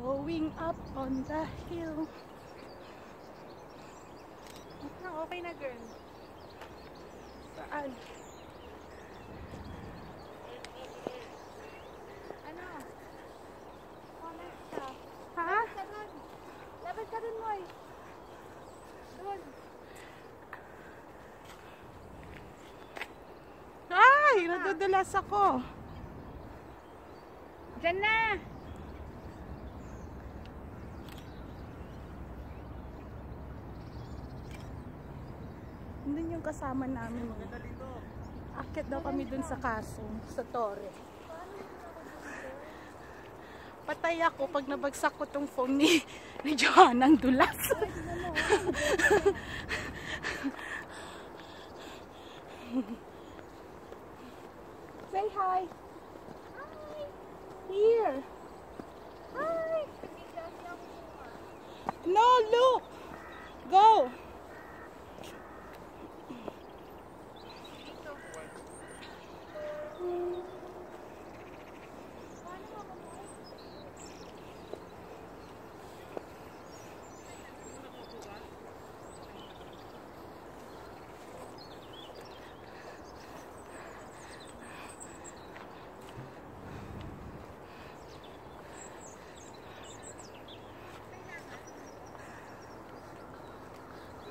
Going up on the hill. Okay na, girl. Saan? Ano? Comment ka. Ha? Lapit ka dun. Lapit ka dun, Moy. Dun. Ay! Nadudulas ako. Diyan na! Nandun yung kasama namin. Akit daw kami dun sa Kasong, sa Torre. Patay ako pag nabagsak ko tong phone ni Johanna ang dulas. Say hi. Hi! Here. Hi! No, look. Go.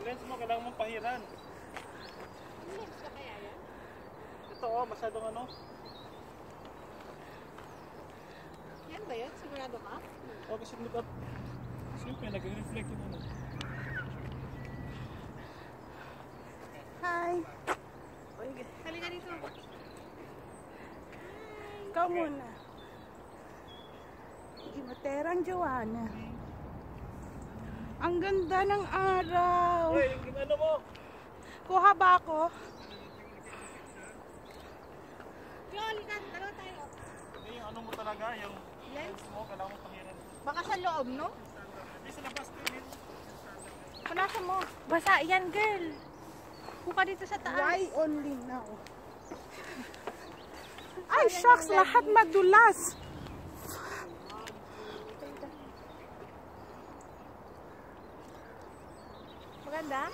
Lens mo, kailangan mong pahiran. Lens ka kaya yan? Ito oh, masyadong ano. Yan ba yan? Sigurado ka? Oh, kasi siyempre, nag-reflect yung ano. Hi. Halika dito. Ikaw muna. Imaterang Johanna. Ang ganda ng araw. Hey, yung ano mo? Kuha ba ako? Yo, halika. Dalawa tayo. Yung ano mo talaga, yung Lens? mo, kailangan mong pahiran. Baka sa loob, no? Hindi sa labas din. Punasan mo. Basa yan, girl. Buka dito sa taas. Why only now? Ay, shucks, lahat madulas. Maganda?